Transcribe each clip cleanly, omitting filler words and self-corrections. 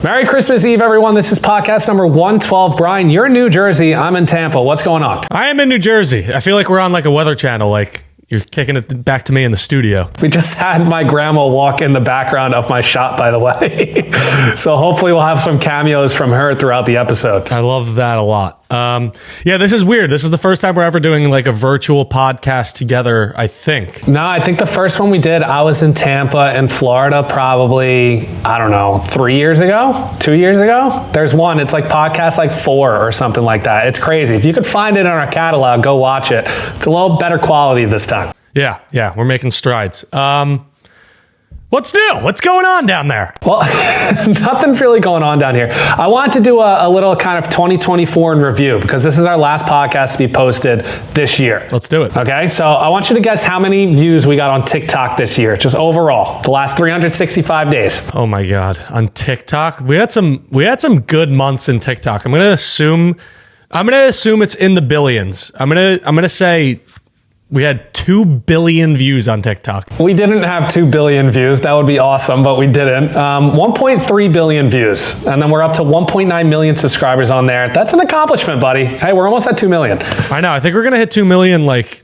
Merry Christmas Eve, everyone. This is podcast number 112. Brian, you're in New Jersey. I'm in Tampa. What's going on? I am in New Jersey. I feel like we're on like a weather channel. Like you're kicking it back to me in the studio. We just had my grandma walk in the background of my shot, by the way. So hopefully we'll have some cameos from her throughout the episode. I love that a lot. Yeah, this is weird. This is the first time we're ever doing like a virtual podcast together, I think. No, I think the first one we did, I was in Tampa in Florida probably, I don't know, 3 years ago, 2 years ago. There's one, it's like podcast like 4 or something like that. It's crazy. If you could find it in our catalog, go watch it. It's a little better quality this time. Yeah, we're making strides. What's new? What's going on down there? Well, nothing's really going on down here. I want to do a little kind of 2024 in review because this is our last podcast to be posted this year. Let's do it. Okay, so I want you to guess how many views we got on TikTok this year, just overall, the last 365 days. Oh my God, on TikTok, we had some good months in TikTok. I'm gonna assume it's in the billions. I'm gonna say we had 2 billion views on TikTok. We didn't have 2 billion views. That would be awesome, but we didn't. 1.3 billion views. And then we're up to 1.9 million subscribers on there. That's an accomplishment, buddy. Hey, we're almost at 2 million. I know. I think we're going to hit 2 million like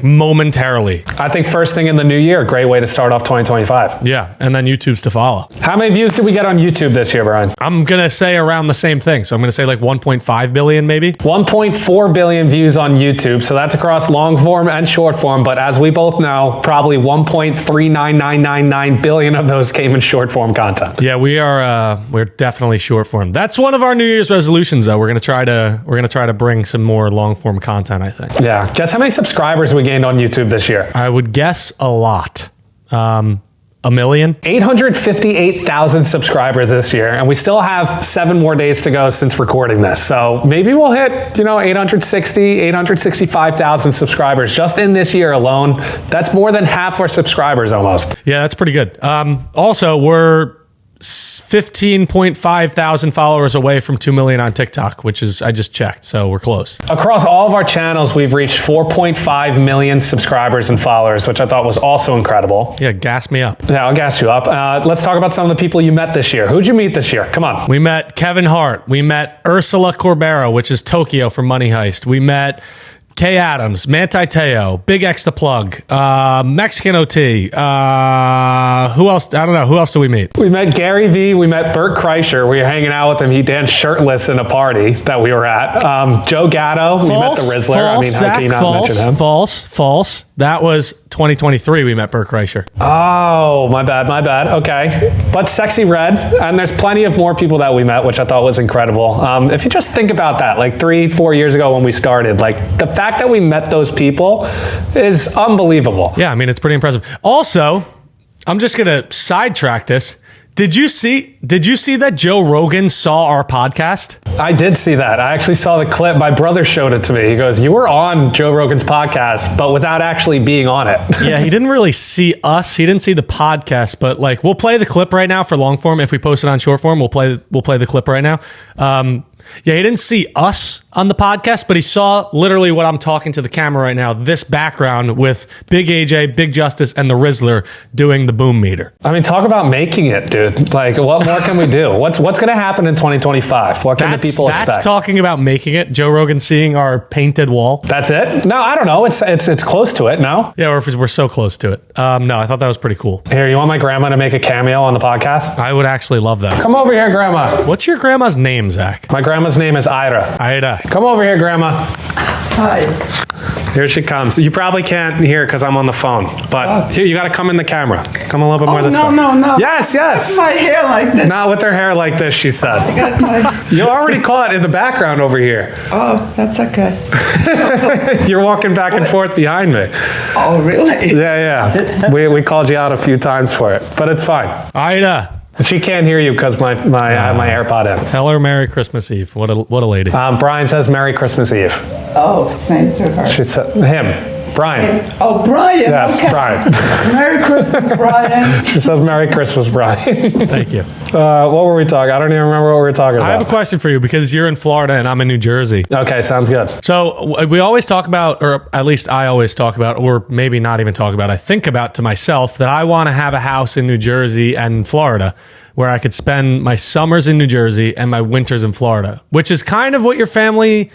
momentarily. I think first thing in the new year, great way to start off 2025. Yeah, and then YouTube's to follow. How many views did we get on YouTube this year, Brian? I'm going to say around the same thing. So I'm going to say like 1.5 billion maybe. 1.4 billion views on YouTube. So that's across long form and short form. But as we both know, probably 1.39999 billion of those came in short form content. Yeah, we're definitely short form. That's one of our New Year's resolutions though. We're going to try to bring some more long form content, I think. Yeah. Guess how many subscribers we gained on YouTube this year? I would guess a lot. 1 million? 858,000 subscribers this year, and we still have 7 more days to go since recording this. So maybe we'll hit, 865,000 subscribers just in this year alone. That's more than half our subscribers almost. Yeah, that's pretty good. Also, we're 15.5 thousand followers away from 2 million on TikTok, which is, I just checked, so we're close. Across all of our channels, we've reached 4.5 million subscribers and followers, which I thought was also incredible. Yeah, gas me up. Yeah, I'll gas you up. Let's talk about some of the people you met this year. Who'd you meet this year? Come on. We met Kevin Hart. We met Ursula Corbera, which is Tokyo from Money Heist. We met Kay Adams, Manti Te'o, Big X the Plug, Mexican OT. Who else? I don't know. Who else do we meet? We met Gary Vee. We met Bert Kreischer. We were hanging out with him. He danced shirtless in a party that we were at. Joe Gatto. We met the Rizzler. How can you not mention him? False. That was 2023. We met Bert Kreischer. Oh, my bad. Okay. But Sexy Red. And there's plenty of more people that we met, which I thought was incredible. If you just think about that, like 3-4 years ago when we started, like the fact that we met those people is unbelievable. Yeah, I mean, it's pretty impressive. Also, I'm just going to sidetrack this. Did you see that Joe Rogan saw our podcast? I did see that. I actually saw the clip. My brother showed it to me. He goes, "You were on Joe Rogan's podcast, but without actually being on it." Yeah, he didn't really see us. He didn't see the podcast, but like we'll play the clip right now for long form. If we post it on short form, we'll play the clip right now. Yeah, he didn't see us on the podcast, but he saw literally what I'm talking to the camera right now, this background with Big AJ, Big Justice, and the Rizzler doing the boom meter. I mean, talk about making it, dude. Like, what more can we do? What's going to happen in 2025? What can the people expect? That's talking about making it. Joe Rogan seeing our painted wall. That's it? No, I don't know. It's close to it, no? Yeah, we're so close to it. No, I thought that was pretty cool. Here, you want my grandma to make a cameo on the podcast? I would actually love that. Come over here, Grandma. What's your grandma's name, Zach? My grandma's name is Ida. Ida. Come over here, Grandma. Hi. Here she comes. You probably can't hear because I'm on the phone, but here, you got to come in the camera. Come a little bit more this way. No. Yes. My hair like this. Not with her hair like this, she says. I got my... You already caught in the background over here. Oh, that's okay. You're walking back and forth behind me. Oh, really? Yeah. We called you out a few times for it, but it's fine. Ida. She can't hear you because I have my AirPod in. Tell her Merry Christmas Eve. What a lady. Brian says Merry Christmas Eve. Oh, same to her. She said him. Brian. Oh, Brian. Yes, okay. Brian. Merry Christmas, Brian. She says Merry Christmas, Brian. Thank you. What were we talking? I don't even remember what we were talking about. I have a question for you because you're in Florida and I'm in New Jersey. Okay, sounds good. So we always talk about, or at least I always talk about, or maybe not even talk about, I think about to myself that I want to have a house in New Jersey and Florida where I could spend my summers in New Jersey and my winters in Florida, which is kind of what your family...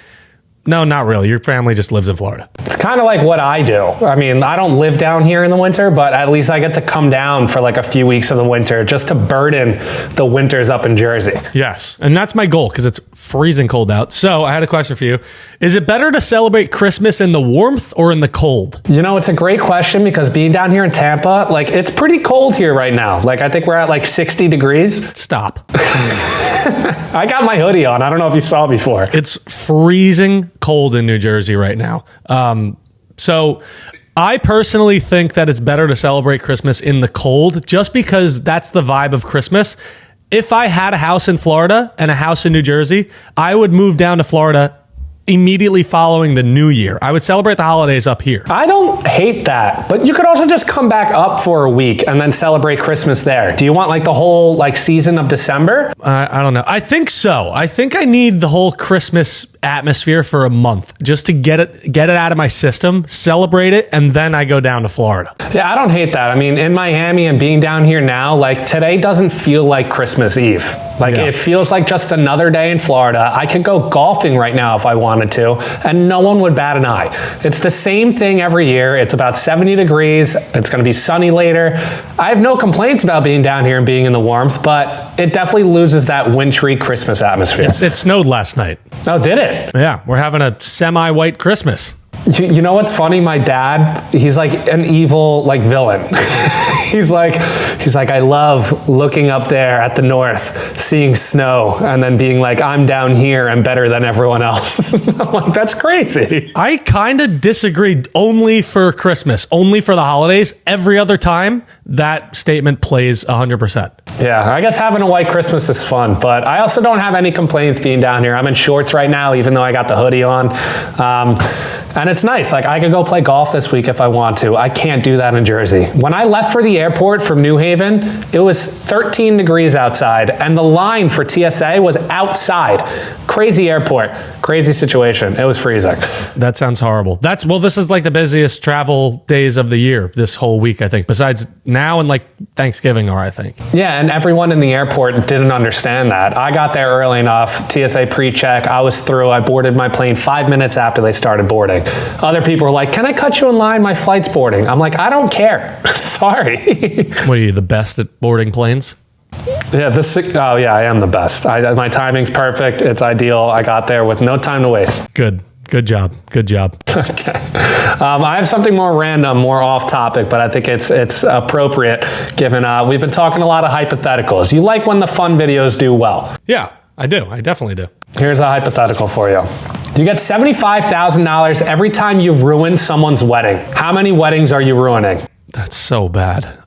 No, not really. Your family just lives in Florida. It's kind of like what I do. I mean, I don't live down here in the winter, but at least I get to come down for like a few weeks of the winter just to burden the winters up in Jersey. Yes. And that's my goal because it's freezing cold out. So I had a question for you. Is it better to celebrate Christmas in the warmth or in the cold? You know, it's a great question because being down here in Tampa, like it's pretty cold here right now. Like I think we're at like 60 degrees. Stop. I got my hoodie on. I don't know if you saw before. It's freezing cold in New Jersey right now. So I personally think that it's better to celebrate Christmas in the cold just because that's the vibe of Christmas. If I had a house in Florida and a house in New Jersey, I would move down to Florida immediately following the new year. I would celebrate the holidays up here. I don't hate that, but you could also just come back up for a week and then celebrate Christmas there. Do you want like the whole like season of December? I don't know. I think so. I think I need the whole Christmas atmosphere for a month just to get it out of my system, celebrate it, and then I go down to Florida. Yeah, I don't hate that. I mean, in Miami and being down here now, like today doesn't feel like Christmas Eve. Like it feels like just another day in Florida. I could go golfing right now if I wanted to, and no one would bat an eye. It's the same thing every year. It's about 70 degrees. It's going to be sunny later. I have no complaints about being down here and being in the warmth, but it definitely loses that wintry Christmas atmosphere. It snowed last night. Oh, did it? Yeah, we're having a semi-white Christmas. You know what's funny? My dad, he's like an evil like villain. he's like, I love looking up there at the north, seeing snow, and then being like, I'm down here and better than everyone else. I'm like, that's crazy. I kind of disagreed. Only for Christmas, only for the holidays. Every other time, that statement plays 100%. Yeah, I guess having a white Christmas is fun, but I also don't have any complaints being down here. I'm in shorts right now, even though I got the hoodie on. And it's nice. Like I could go play golf this week if I want to. I can't do that in Jersey. When I left for the airport from New Haven, it was 13 degrees outside and the line for TSA was outside. Crazy airport, crazy situation. It was freezing. That sounds horrible. This is like the busiest travel days of the year this whole week, I think. Besides now and like Thanksgiving I think. Yeah, and everyone in the airport didn't understand that. I got there early enough, TSA pre-check, I was through, I boarded my plane 5 minutes after they started boarding. Other people were like, can I cut you in line? My flight's boarding. I'm like, I don't care. Sorry. What are you, the best at boarding planes? Yeah, I am the best. My timing's perfect. It's ideal. I got there with no time to waste. Good job. Okay. I have something more random, more off topic, but I think it's appropriate given we've been talking a lot of hypotheticals. You like when the fun videos do well. Yeah, I do. I definitely do. Here's a hypothetical for you. You get $75,000 every time you've ruined someone's wedding. How many weddings are you ruining? That's so bad.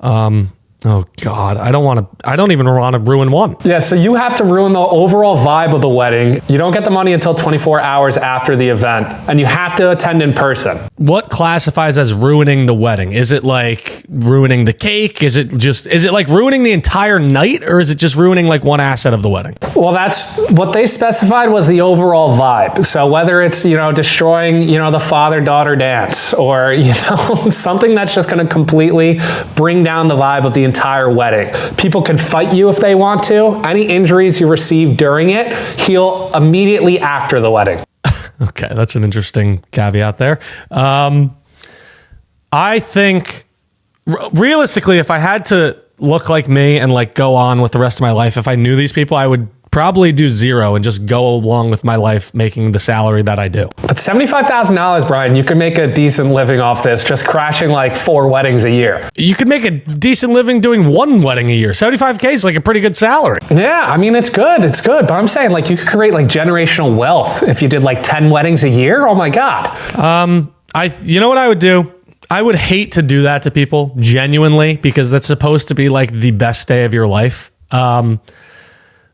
Oh God, I don't even want to ruin one. Yeah, so you have to ruin the overall vibe of the wedding. You don't get the money until 24 hours after the event, and you have to attend in person. What classifies as ruining the wedding? Is it like ruining the cake? Is it like ruining the entire night, or is it just ruining like one asset of the wedding? Well, that's what they specified was the overall vibe. So whether it's, destroying, the father-daughter dance or, something that's just going to completely bring down the vibe of the entire wedding. People can fight you if they want to. Any injuries you receive during it, heal immediately after the wedding. Okay, that's an interesting caveat there. I think, realistically, if I had to look like me and like go on with the rest of my life, if I knew these people, I would probably do zero and just go along with my life making the salary that I do. But $75,000, Brian, you could make a decent living off this just crashing like 4 weddings a year. You could make a decent living doing 1 wedding a year. 75K is like a pretty good salary. Yeah, I mean, it's good. But I'm saying like you could create like generational wealth if you did like 10 weddings a year. Oh my God. You know what I would do? I would hate to do that to people genuinely because that's supposed to be like the best day of your life.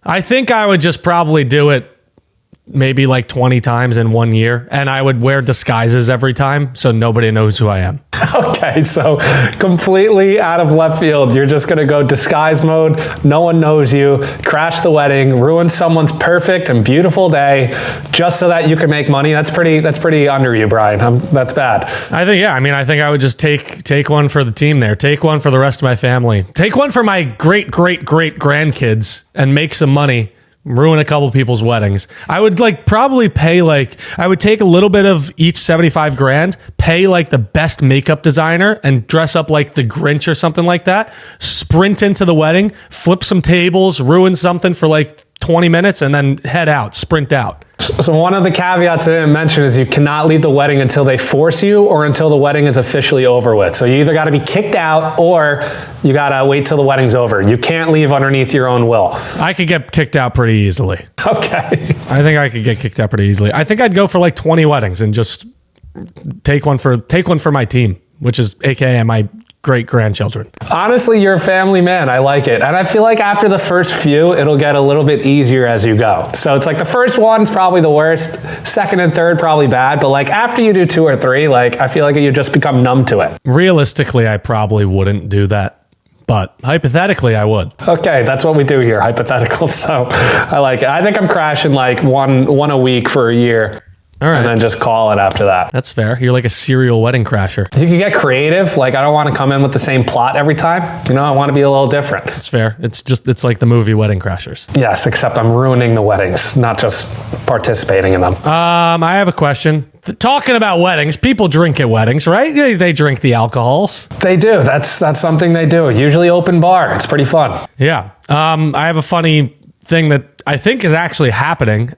I think I would just probably do it maybe like 20 times in 1 year, and I would wear disguises every time so nobody knows who I am. Okay, so completely out of left field. You're just going to go disguise mode. No one knows you. Crash the wedding, ruin someone's perfect and beautiful day just so that you can make money. That's pretty under you, Brian. That's bad. I think I would just take one for the team there. Take one for the rest of my family. Take one for my great grandkids and make some money. Ruin a couple people's weddings. I would probably pay I would take a little bit of each 75 grand, pay the best makeup designer and dress up like the Grinch or something like that, sprint into the wedding, flip some tables, ruin something for 20 minutes and then head out, sprint out. So one of the caveats I didn't mention is you cannot leave the wedding until they force you or until the wedding is officially over with. So you either got to be kicked out or you got to wait till the wedding's over. You can't leave underneath your own will. I could get kicked out pretty easily. Okay. I think I could get kicked out pretty easily. I think I'd go for 20 weddings and just take one for my team, which is AKA my great grandchildren. Honestly, you're a family man. I like it. And I feel like after the first few, it'll get a little bit easier as you go. So it's the first one's probably the worst, second and third probably bad, but after you do 2 or 3, I feel like you just become numb to it. Realistically, I probably wouldn't do that, but hypothetically, I would. Okay, that's what we do here, hypothetical. So I like it. I think I'm crashing one a week for a year. All right. And then just call it after that. That's fair. You're like a serial wedding crasher. You can get creative. I don't want to come in with the same plot every time. I want to be a little different. That's fair. It's like the movie Wedding Crashers. Yes, except I'm ruining the weddings, not just participating in them. I have a question. Talking about weddings, people drink at weddings, right? They drink the alcohols. They do. That's something they do. Usually open bar. It's pretty fun. Yeah. I have a funny thing that I think is actually happening.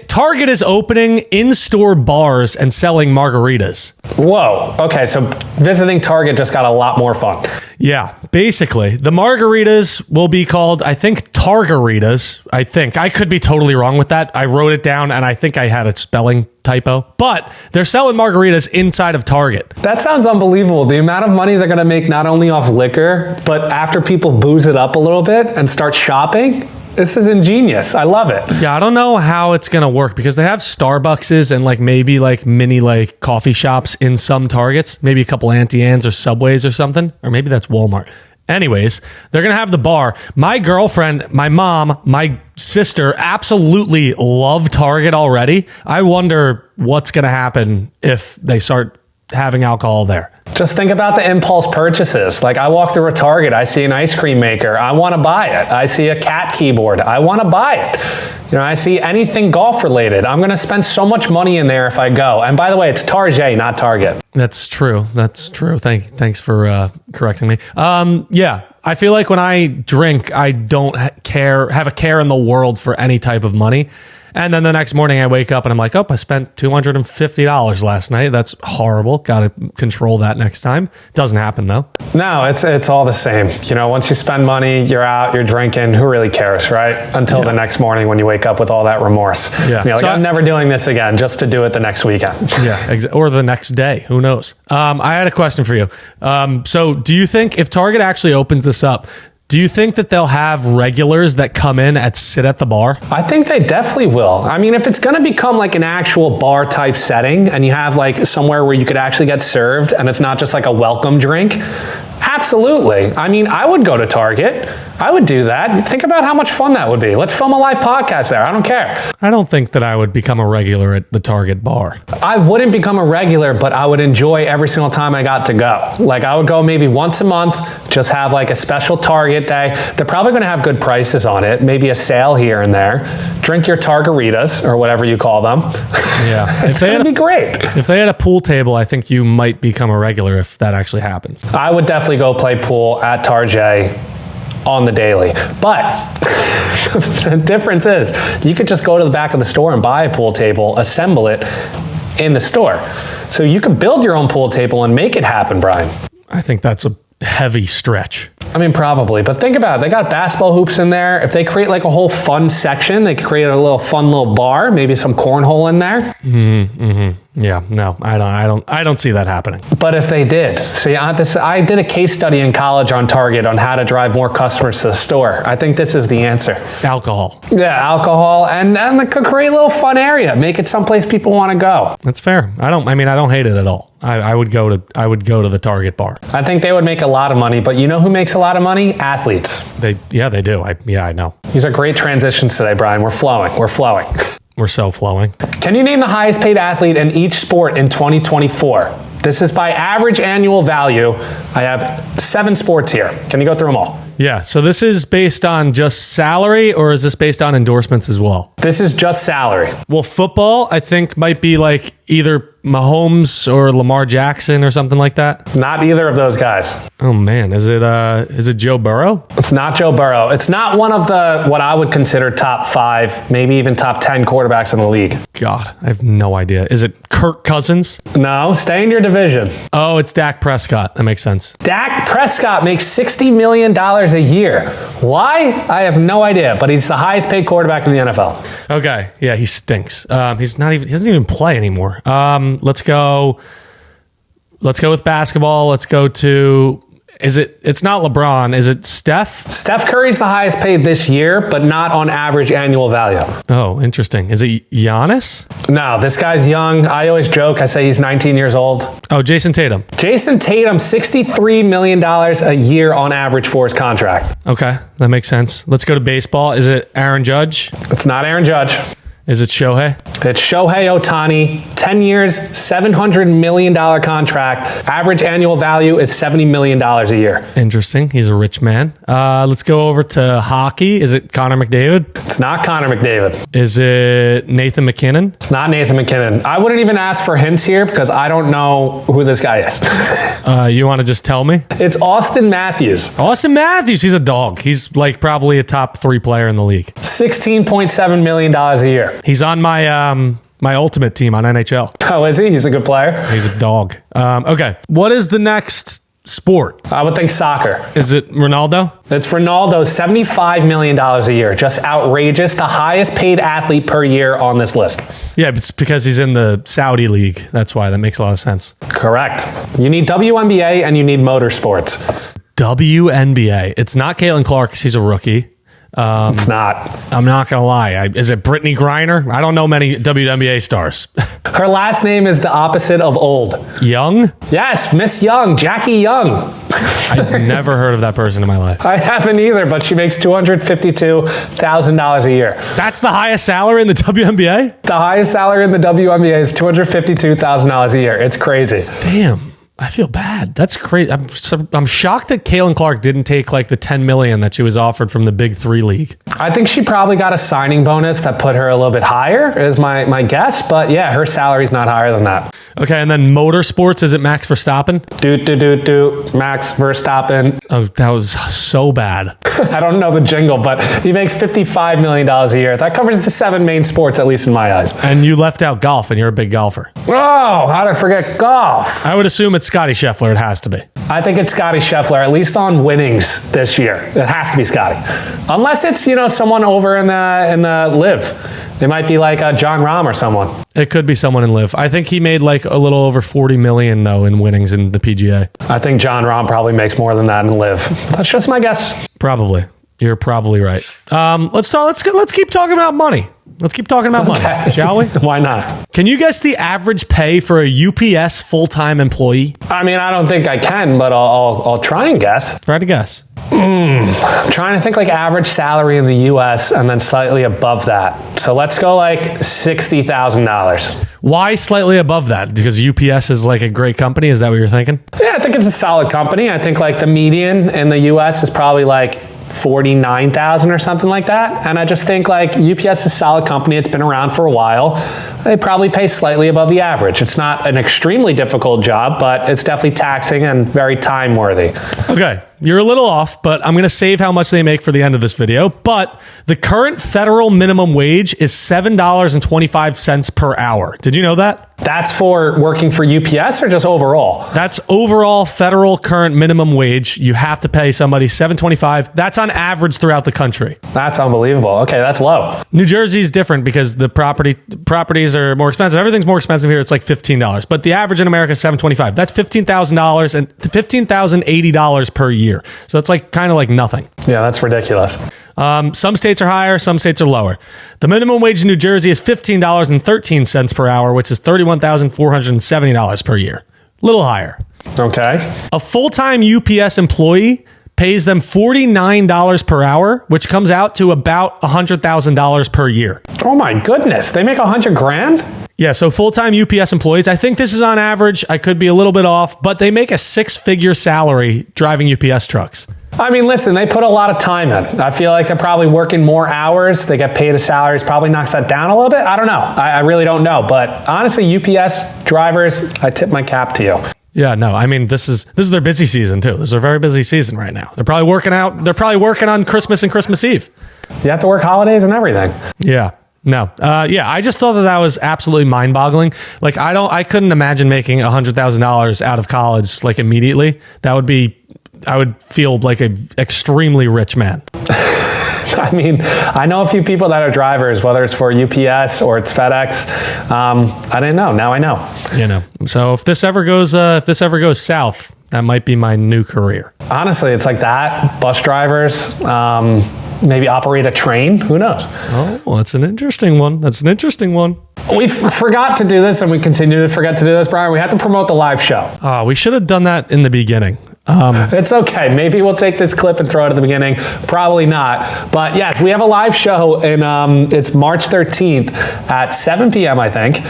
Target is opening in-store bars and selling margaritas. Whoa. Okay, so visiting Target just got a lot more fun. Yeah, basically. The margaritas will be called, I think, Targaritas. I think. I could be totally wrong with that. I wrote it down and I think I had a spelling typo. But they're selling margaritas inside of Target. That sounds unbelievable. The amount of money they're going to make not only off liquor, but after people booze it up a little bit and start shopping. This is ingenious. I love it. Yeah, I don't know how it's going to work because they have Starbuckses and maybe mini coffee shops in some Targets, maybe a couple Auntie Anne's or Subways or something, or maybe that's Walmart. Anyways, they're going to have the bar. My girlfriend, my mom, my sister absolutely love Target already. I wonder what's going to happen if they start having alcohol there. Just think about the impulse purchases. I walk through a Target, I see an ice cream maker, I want to buy it. I see a cat keyboard, I want to buy it. I see anything golf related. I'm going to spend so much money in there if I go. And by the way, it's Target, not Target. That's true. Thanks for correcting me. Yeah. I feel like when I drink, I don't have a care in the world for any type of money. And then the next morning I wake up and I'm like, oh, I spent $250 last night. That's horrible. Got to control that next time. Doesn't happen though. No, it's all the same. Once you spend money, you're out, you're drinking. Who really cares, right? Until the next morning when you wake up with all that remorse. Yeah. I'm never doing this again just to do it the next weekend. Yeah. Or the next day. Who knows? I had a question for you. So do you think if Target actually opens this up, do you think that they'll have regulars that come in and sit at the bar? I think they definitely will. I mean, if it's going to become an actual bar type setting and you have somewhere where you could actually get served and it's not just a welcome drink, absolutely. I mean, I would go to Target. I would do that. Think about how much fun that would be. Let's film a live podcast there. I don't care. I don't think that I would become a regular at the Target bar. I wouldn't become a regular, but I would enjoy every single time I got to go. I would go maybe once a month, just have a special Target day. They're probably going to have good prices on it. Maybe a sale here and there. Drink your Targaritas or whatever you call them. Yeah. It's going to be great. If they had a pool table, I think you might become a regular if that actually happens. I would definitely go play pool at Target on the daily. But the difference is you could just go to the back of the store and buy a pool table, assemble it in the store. So you can build your own pool table and make it happen, Brian. I think that's a heavy stretch. I mean, probably, but think about it. They got basketball hoops in there. If they create a whole fun section, they could create a fun little bar, maybe some cornhole in there. Yeah, no, I don't see that happening. But if they did, see, I did a case study in college on Target on how to drive more customers to the store. I think this is the answer. Alcohol. Yeah, alcohol and like a great little fun area. Make it someplace people want to go. That's fair. I don't hate it at all. I would go to the Target bar. I think they would make a lot of money, but you know who makes a lot of money? Athletes. They do. I know. These are great transitions today, Brian. We're flowing. We're so flowing. Can you name the highest paid athlete in each sport in 2024? This is by average annual value. I have 7 sports here. Can you go through them all? Yeah, so this is based on just salary, or is this based on endorsements as well? This is just salary. Well, football, I think, might be like either Mahomes or Lamar Jackson or something like that. Not either of those guys. Oh man, is it Joe Burrow? It's not Joe Burrow. It's not one of the what I would consider top 5, maybe even top 10 quarterbacks in the league. God, I have no idea. Is it Kirk Cousins? No, stay in your division. Oh, it's Dak Prescott. That makes sense. Dak Prescott makes $60 million a year. Why? I have no idea, but he's the highest paid quarterback in the NFL. Okay, yeah, he stinks. He doesn't even play anymore. Let's go with basketball. Let's go to, it's not LeBron. Is it Steph? Steph Curry's the highest paid this year, but not on average annual value. Oh, interesting. Is it Giannis? No, this guy's young. I always joke. I say he's 19 years old. Oh, Jason Tatum. Jason Tatum, $63 million a year on average for his contract. Okay, that makes sense. Let's go to baseball. Is it Aaron Judge? It's not Aaron Judge. Is it Shohei? It's Shohei Ohtani, 10 years, $700 million contract. Average annual value is $70 million a year. Interesting. He's a rich man. Let's go over to hockey. Is it Connor McDavid? It's not Connor McDavid. Is it Nathan McKinnon? It's not Nathan McKinnon. I wouldn't even ask for hints here because I don't know who this guy is. You want to just tell me? It's Austin Matthews. Austin Matthews. He's a dog. He's like probably a top 3 player in the league. $16.7 million a year. He's on my ultimate team on NHL. Oh, is he? He's a good player. He's a dog. Okay. What is the next sport? I would think soccer. Is it Ronaldo? It's Ronaldo, $75 million a year. Just outrageous. The highest paid athlete per year on this list. Yeah, but it's because he's in the Saudi league. That's why. That makes a lot of sense. Correct. You need WNBA and you need motorsports. WNBA. It's not Caitlin Clark because he's a rookie. It's not. I'm not going to lie. Is it Brittany Griner? I don't know many WNBA stars. Her last name is the opposite of old. Young? Yes, Miss Young, Jackie Young. I've never heard of that person in my life. I haven't either, but she makes $252,000 a year. That's the highest salary in the WNBA? The highest salary in the WNBA is $252,000 a year. It's crazy. Damn. I feel bad. That's crazy. I'm shocked that Caitlin Clark didn't take like the $10 million that she was offered from the Big 3 league. I think she probably got a signing bonus that put her a little bit higher, is my guess. But yeah, her salary's not higher than that. Okay, and then motorsports, is it Max Verstappen? Max Verstappen. Oh, that was so bad. I don't know the jingle, but he makes $55 million a year. That covers the 7 main sports, at least in my eyes. And you left out golf, and you're a big golfer. Oh, how did I forget golf? I would assume it's Scotty Scheffler. It has to be. I think it's Scotty Scheffler, at least on winnings this year. It has to be Scotty. Unless it's, someone over in the live. It might be like John Rahm or someone. It could be someone in live. I think he made like a little over 40 million though in winnings in the PGA. I think John Rahm probably makes more than that in live. That's just my guess. Probably. You're probably right. Let's keep talking about money. Let's keep talking about money, shall we? Why not? Can you guess the average pay for a UPS full-time employee? I mean, I don't think I can, but I'll try and guess. Try to guess. I'm trying to think like average salary in the U.S. and then slightly above that. So let's go like $60,000. Why slightly above that? Because UPS is like a great company? Is that what you're thinking? Yeah, I think it's a solid company. I think like the median in the U.S. is probably like 49,000 or something like that. And I just think like UPS is a solid company. It's been around for a while. They probably pay slightly above the average. It's not an extremely difficult job, but it's definitely taxing and very time worthy. Okay. you're a little off, but I'm going to save how much they make for the end of this video. But the current federal minimum wage is $7.25 per hour. Did you know that? That's for working for UPS or just overall? That's overall federal current minimum wage. You have to pay somebody $7.25. That's on average throughout the country. That's unbelievable. Okay, that's low. New Jersey's different because the properties are more expensive. Everything's more expensive here. It's like $15. But the average in America is $7.25. That's $15,000 and $15,080 per year. So it's like kind of like nothing. Yeah, that's ridiculous. Some states are higher, some states are lower. The minimum wage in New Jersey is $15.13 per hour, which is $31,470 per year. A little higher. Okay. A full-time UPS employee pays them $49 per hour, which comes out to about $100,000 per year. Oh my goodness, they make $100,000? Yeah, so full-time UPS employees, I think this is on average. I could be a little bit off, but they make a six-figure salary driving UPS trucks. I mean, listen, they put a lot of time in. I feel like they're probably working more hours. They get paid a salary. Probably knocks that down a little bit. I don't know. I really don't know. But honestly, UPS drivers, I tip my cap to you. Yeah, no, I mean, this is their busy season too. This is a very busy season right now. They're probably working out. They're probably working on Christmas and Christmas Eve. You have to work holidays and everything. Yeah. No. Yeah, I just thought that was absolutely mind-boggling. Like, I couldn't imagine making $100,000 out of college like immediately. I would feel like an extremely rich man. I mean, I know a few people that are drivers, whether it's for UPS or it's FedEx. I didn't know. Now I know. You know. So if this ever goes south, that might be my new career. Honestly, it's like that. Bus drivers, maybe operate a train. Who knows? Oh, well, that's an interesting one. We forgot to do this, and we continue to forget to do this, Brian. We have to promote the live show. Oh, we should have done that in the beginning. It's okay. Maybe we'll take this clip and throw it at the beginning. Probably not. But yes, we have a live show, and it's March 13th at 7 p.m., I think.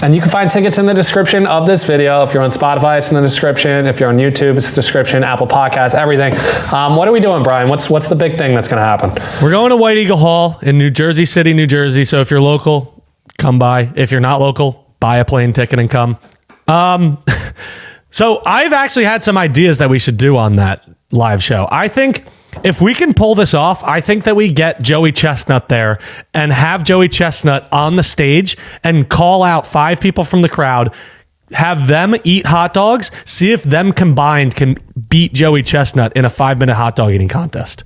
And you can find tickets in the description of this video. If you're on Spotify, it's in the description. If you're on YouTube, it's the description, Apple Podcasts, everything. What are we doing, Brian? What's the big thing that's going to happen? We're going to White Eagle Hall in New Jersey City, New Jersey. So if you're local, come by. If you're not local, buy a plane ticket and come. So I've actually had some ideas that we should do on that live show. I think if we can pull this off, I think that we get Joey Chestnut there and have Joey Chestnut on the stage and call out 5 people from the crowd, have them eat hot dogs, see if them combined can beat Joey Chestnut in a 5-minute hot dog eating contest.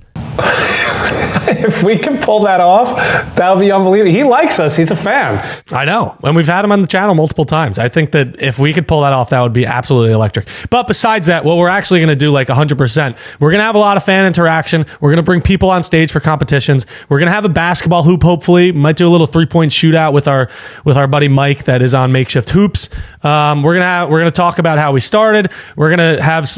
If we can pull that off, that'll be unbelievable. He likes us. He's a fan. I know. And we've had him on the channel multiple times. I think that if we could pull that off, that would be absolutely electric. But besides that, what we're actually going to do like 100%, we're going to have a lot of fan interaction. We're going to bring people on stage for competitions. We're going to have a basketball hoop, hopefully. Might do a little 3-point shootout with our buddy Mike that is on Makeshift Hoops. We're going to talk about how we started. We're going to have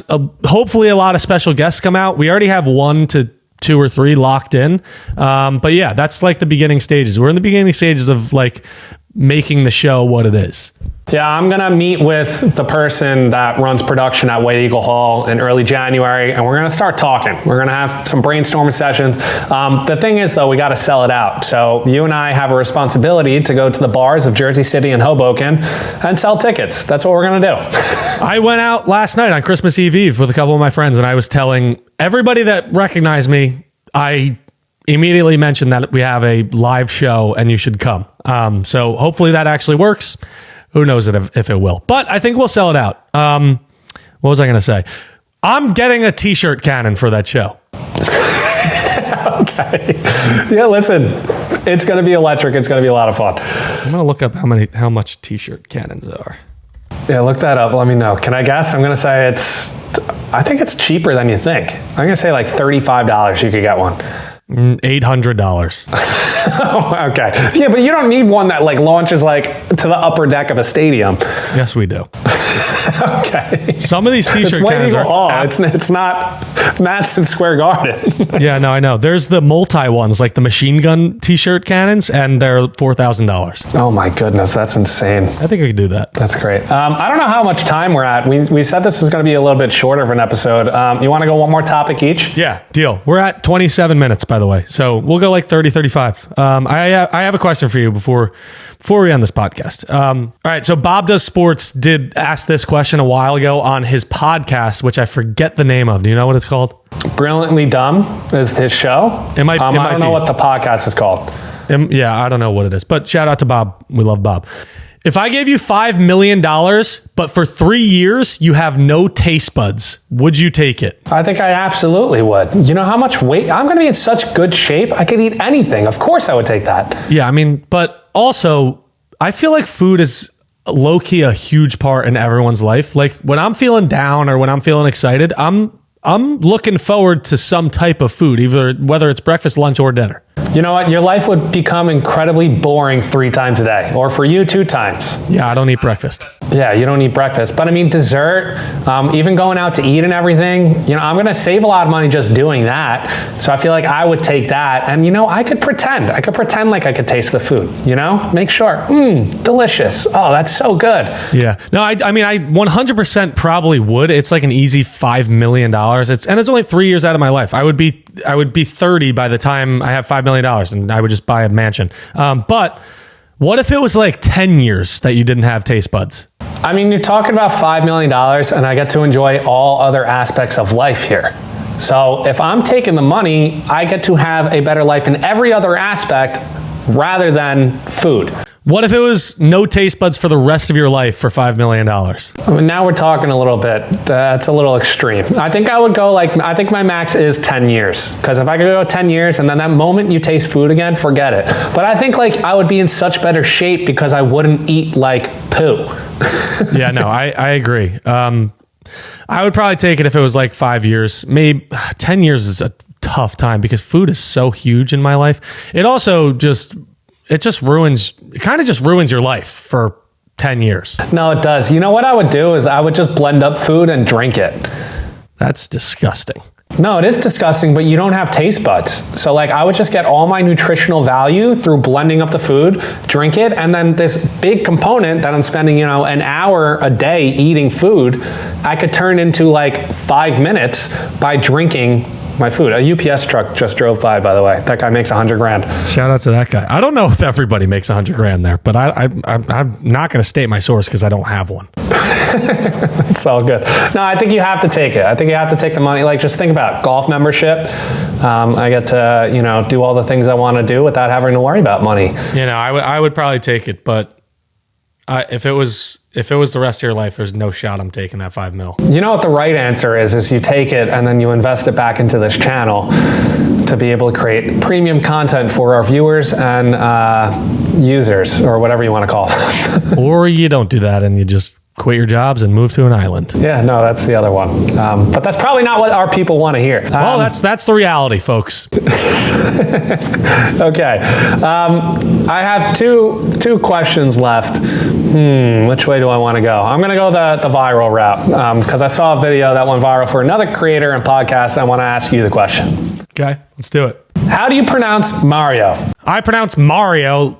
hopefully a lot of special guests come out. We already have 1 to 2 or 3 locked in. But yeah, that's like the beginning stages. We're in the beginning stages of like making the show what it is. Yeah, I'm going to meet with the person that runs production at White Eagle Hall in early January, and we're going to start talking. We're going to have some brainstorming sessions. The thing is, though, we got to sell it out. So you and I have a responsibility to go to the bars of Jersey City and Hoboken and sell tickets. That's what we're going to do. I went out last night on Christmas Eve with a couple of my friends, and I was telling everybody that recognized me, I immediately mentioned that we have a live show and you should come. So hopefully that actually works. Who knows if it will, but I think we'll sell it out. What was I going to say? I'm getting a t-shirt cannon for that show. Okay. Yeah, listen, it's going to be electric. It's going to be a lot of fun. I'm going to look up how much t-shirt cannons are. Yeah, look that up. Let me know. Can I guess? I'm going to say I think it's cheaper than you think. I'm going to say like $35 you could get one. $800. Oh, okay. Yeah, but you don't need one that like launches like to the upper deck of a stadium. Yes, we do. Okay. Some of these t-shirt cannons are... It's not Madison Square Garden. Yeah, no, I know. There's the multi ones, like the machine gun t-shirt cannons, and they're $4,000. Oh my goodness, that's insane. I think we could do that. That's great. I don't know how much time we're at. We said this was going to be a little bit shorter of an episode. You want to go one more topic each? Yeah, deal. We're at 27 minutes, by the way. So we'll go like 30, 35. I have a question for you before we end this podcast. All right, so Bob Does Sports did asked this question a while ago on his podcast, which I forget the name of. Do you know what it's called? Brilliantly Dumb is his show. It might I don't know what the podcast is called. Yeah, I don't know what it is. But shout out to Bob. We love Bob. If I gave you $5 million, but for 3 years you have no taste buds, would you take it? I think I absolutely would. You know how much weight? I'm going to be in such good shape. I could eat anything. Of course I would take that. Yeah, I mean, but also, I feel like food is low-key a huge part in everyone's life. Like when I'm feeling down or when I'm feeling excited, I'm looking forward to some type of food, whether it's breakfast, lunch, or dinner. You know what? Your life would become incredibly boring 3 times a day, or for you 2 times. Yeah, I don't eat breakfast. Yeah, you don't eat breakfast. But I mean, dessert, even going out to eat and everything, you know, I'm going to save a lot of money just doing that. So I feel like I would take that. And, you know, I could pretend like I could taste the food, you know, make sure, delicious. Oh, that's so good. Yeah. No, I mean, I 100% probably would. It's like an easy $5 million. It's only 3 years out of my life. I would be 30 by the time I have $5 million and I would just buy a mansion. But what if it was like 10 years that you didn't have taste buds? I mean, you're talking about $5 million and I get to enjoy all other aspects of life here. So if I'm taking the money, I get to have a better life in every other aspect rather than food. What if it was no taste buds for the rest of your life for $5 million? I mean, now we're talking a little bit. That's a little extreme. I think I would go I think my max is 10 years. Because if I could go 10 years and then that moment you taste food again, forget it. But I think I would be in such better shape because I wouldn't eat like poo. Yeah, no, I agree. I would probably take it if it was like 5 years. Maybe 10 years is a tough time because food is so huge in my life. It also it kind of just ruins your life for 10 years. No, it does. You know what I would do is I would just blend up food and drink it. That's disgusting. No, it is disgusting, but you don't have taste buds. So I would just get all my nutritional value through blending up the food, drink it, and then this big component that I'm spending, an hour a day eating food, I could turn into 5 minutes by drinking my food. A UPS truck just drove by the way. That guy makes $100,000. Shout out to that guy. I don't know if everybody makes $100,000 there, but I'm not going to state my source because I don't have one. It's all good. No, I think you have to take it. I think you have to take the money. Just think about it. Golf membership. I get to, do all the things I want to do without having to worry about money. I would probably take it, but if it was the rest of your life, there's no shot I'm taking that $5 million. You know what the right answer is you take it and then you invest it back into this channel to be able to create premium content for our viewers and users, or whatever you want to call them. Or you don't do that and you just quit your jobs and move to an island. Yeah, no, that's the other one. But that's probably not what our people want to hear. Well, that's the reality, folks. Okay. I have two questions left. Which way do I want to go? I'm going to go the viral route because I saw a video that went viral for another creator and podcast. I want to ask you the question. Okay, let's do it. How do you pronounce Mario? I pronounce Mario,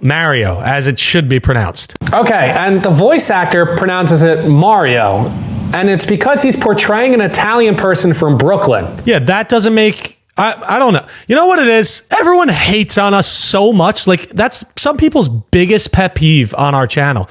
as it should be pronounced. Okay, and the voice actor pronounces it Mario, and it's because he's portraying an Italian person from Brooklyn. Yeah, that doesn't make... I don't know. You know what it is? Everyone hates on us so much. That's some people's biggest pet peeve on our channel.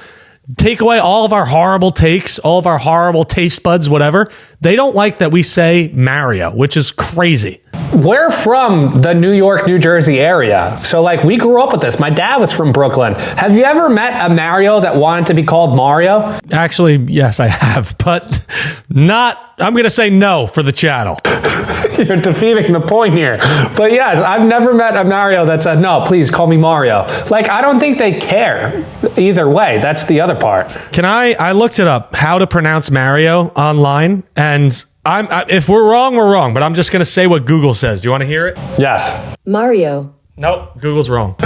Take away all of our horrible takes, all of our horrible taste buds, whatever. They don't like that we say Mario, which is crazy. We're from the New York, New Jersey area. So we grew up with this. My dad was from Brooklyn. Have you ever met a Mario that wanted to be called Mario? Actually, yes, I have, but I'm going to say no for the channel. You're defeating the point here. But yes, I've never met a Mario that said, no, please call me Mario. I don't think they care either way. That's the other part. I looked it up, how to pronounce Mario online, and if we're wrong, but I'm just going to say what Google says. Do you want to hear it? Yes. Mario. Nope, Google's wrong.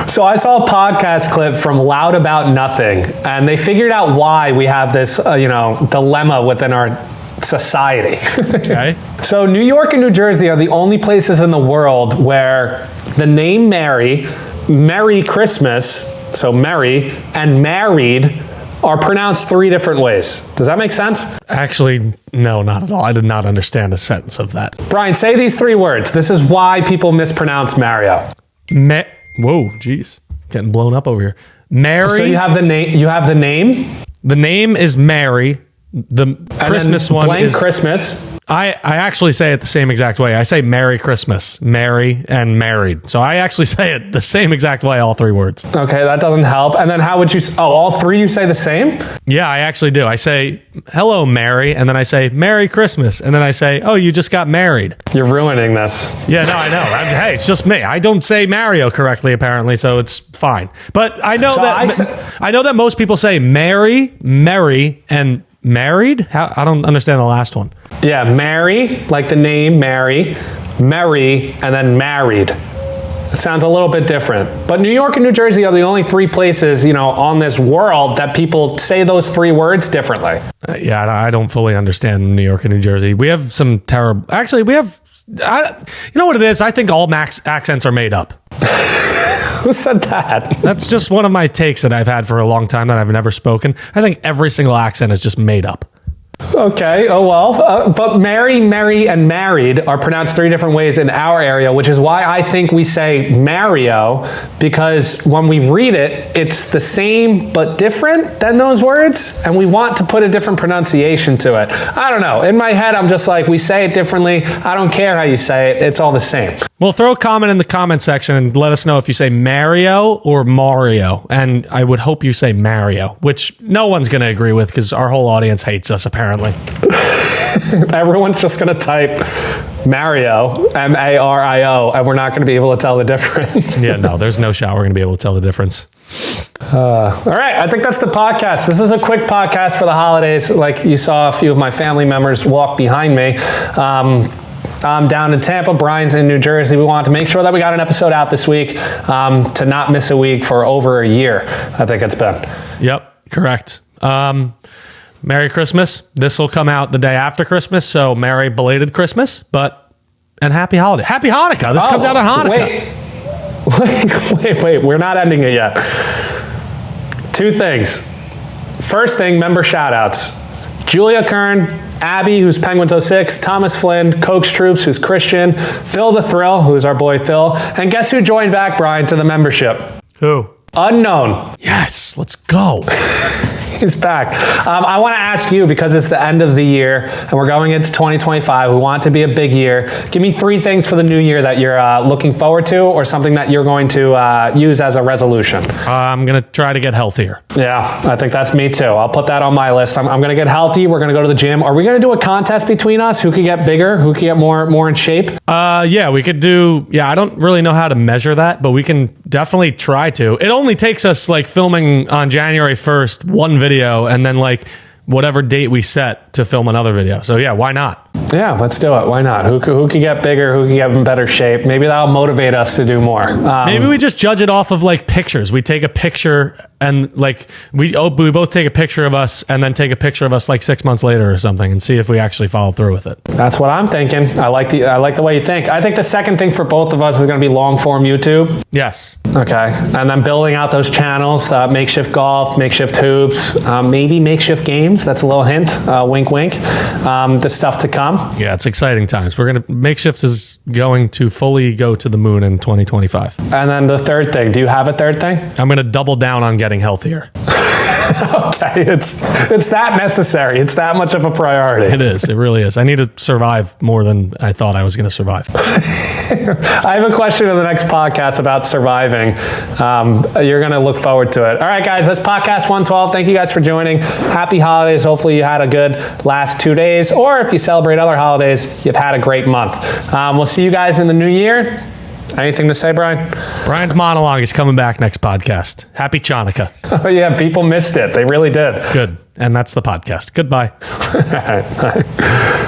So I saw a podcast clip from Loud About Nothing, and they figured out why we have this, dilemma within our society. Okay. So New York and New Jersey are the only places in the world where the name Merry Christmas, so Merry, and married are pronounced 3 different ways. Does that make sense? Actually, no, not at all. I did not understand a sentence of that. Brian, say these 3 words. This is why people mispronounce Mario. Whoa, jeez. Getting blown up over here. Mary. So you have the name. You have the name. The name is Mary. The Christmas one blank is Christmas. I actually say it the same exact way. I say Merry Christmas, Mary, and married. So I actually say it the same exact way, all three words. Okay, that doesn't help. And then how would you? Oh, all three you say the same? Yeah, I actually do. I say, hello, Mary, and then I say, Merry Christmas, and then I say, oh, you just got married. You're ruining this. Yeah, no, I know. Hey, it's just me. I don't say Mario correctly, apparently, so it's fine. But I know I know that most people say Mary, and married. I don't understand the last one. Yeah, Mary, like the name Mary, and then married. It sounds a little bit different. But New York and New Jersey are the only three places, on this world that people say those three words differently. Yeah, I don't fully understand New York and New Jersey. We have some terrible... Actually, we have... you know what it is? I think all accents are made up. Who said that? That's just one of my takes that I've had for a long time that I've never spoken. I think every single accent is just made up. Okay, oh well. But Mary, and married are pronounced three different ways in our area, which is why I think we say Mario, because when we read it, it's the same but different than those words, and we want to put a different pronunciation to it. I don't know. In my head, I'm just like, we say it differently. I don't care how you say it. It's all the same. Well, throw a comment in the comment section and let us know if you say Mario or Mario. And I would hope you say Mario, which no one's going to agree with because our whole audience hates us, apparently. Everyone's just going to type Mario, Mario, and we're not going to be able to tell the difference. Yeah, no, there's no shot we're going to be able to tell the difference. All right, I think that's the podcast. This is a quick podcast for the holidays. Like you saw a few of my family members walk behind me. I'm down in Tampa. Brian's in New Jersey. We wanted to make sure that we got an episode out this week to not miss a week for over a year, I think it's been. Yep, correct. Merry Christmas. This will come out the day after Christmas, so Merry belated Christmas, and Happy Holiday. Happy Hanukkah. This comes out on Hanukkah. Wait. We're not ending it yet. Two things. First thing, member shout-outs. Julia Kern, Abby, who's Penguins06, Thomas Flynn, Cokes Troops, who's Christian, Phil the Thrill, who's our boy Phil, and guess who joined back, Brian, to the membership? Who? Unknown. Yes, let's go. He's back. I want to ask you, because it's the end of the year and we're going into 2025, we want it to be a big year. Give me three things for the new year that you're looking forward to, or something that you're going to use as a resolution. I'm going to try to get healthier. Yeah, I think that's me too. I'll put that on my list. I'm going to get healthy. We're going to go to the gym. Are we going to do a contest between us? Who can get bigger? Who can get more in shape? Yeah, we could do... Yeah, I don't really know how to measure that, but we can definitely try to. It only takes us like filming on January 1st, one video, and then like whatever date we set to film another video. So yeah, why not? Yeah, let's do it. Why not? Who can get bigger? Who can get in better shape? Maybe that'll motivate us to do more. Maybe we just judge it off of like pictures. We take a picture and like we both take a picture of us and then take a picture of us like 6 months later or something and see if we actually follow through with it. That's what I'm thinking. I like the way you think. I think the second thing for both of us is going to be long form YouTube. Yes. Okay. And then building out those channels, Makeshift Golf, Makeshift Hoops, maybe Makeshift Games. That's a little hint. Wink, wink. The stuff to come. Yeah, it's exciting times. Makeshift is going to fully go to the moon in 2025. And then the third thing. Do you have a third thing? I'm going to double down on getting healthier. Okay, it's that necessary. It's that much of a priority. It is. It really is. I need to survive more than I thought I was going to survive. I have a question in the next podcast about surviving. You're going to look forward to it. All right, guys, that's podcast 112. Thank you guys for joining. Happy holidays. Hopefully you had a good last 2 days, or if you celebrate other holidays, you've had a great month. We'll see you guys in the new year. Anything to say, Brian? Brian's monologue is coming back next podcast. Happy Chanukah. Oh, yeah, people missed it. They really did. Good. And that's the podcast. Goodbye. All right. Bye.